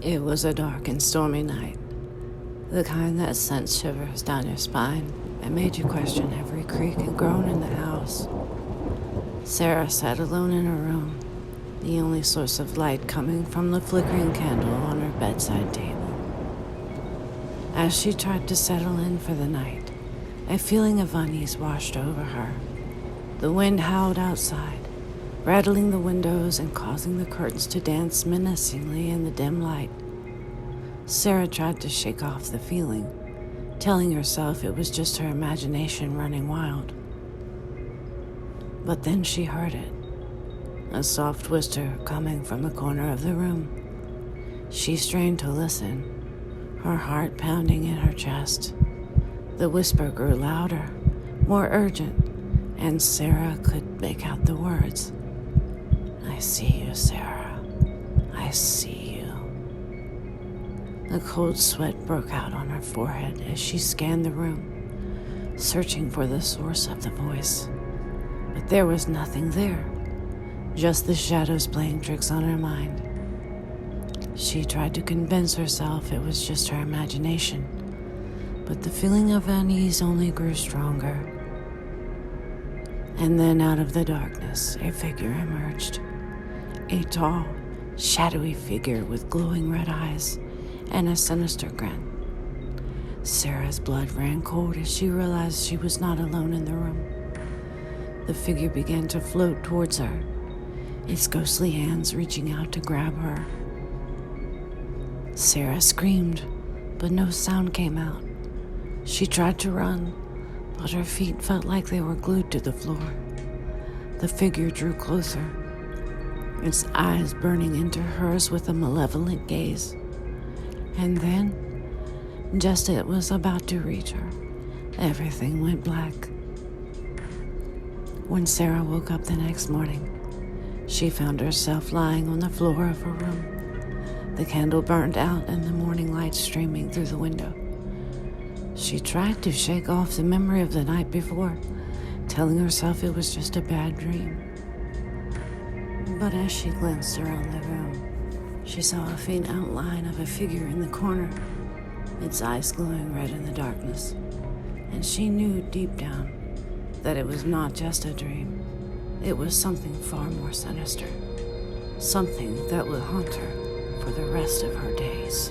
It was a dark and stormy night, the kind that sent shivers down your spine and made you question every creak and groan in the house. Sarah sat alone in her room, the only source of light coming from the flickering candle on her bedside table. As she tried to settle in for the night, a feeling of unease washed over her. The wind howled outside, rattling the windows and causing the curtains to dance menacingly in the dim light. Sarah tried to shake off the feeling, telling herself it was just her imagination running wild. But then she heard it, a soft whisper coming from the corner of the room. She strained to listen, her heart pounding in her chest. The whisper grew louder, more urgent, and Sarah could make out the words. "I see you, Sarah. I see you." A cold sweat broke out on her forehead as she scanned the room, searching for the source of the voice. But there was nothing there, just the shadows playing tricks on her mind. She tried to convince herself it was just her imagination, but the feeling of unease only grew stronger. And then out of the darkness, a figure emerged. A tall, shadowy figure with glowing red eyes and a sinister grin. Sarah's blood ran cold as she realized she was not alone in the room. The figure began to float towards her, its ghostly hands reaching out to grab her. Sarah screamed, but no sound came out. She tried to run, but her feet felt like they were glued to the floor. The figure drew closer, its eyes burning into hers with a malevolent gaze. And then, just as it was about to reach her, everything went black. When Sarah woke up the next morning, she found herself lying on the floor of her room, the candle burned out and the morning light streaming through the window. She tried to shake off the memory of the night before, telling herself it was just a bad dream. But as she glanced around the room, she saw a faint outline of a figure in the corner, its eyes glowing red in the darkness, and she knew deep down that it was not just a dream. It was something far more sinister, something that would haunt her for the rest of her days.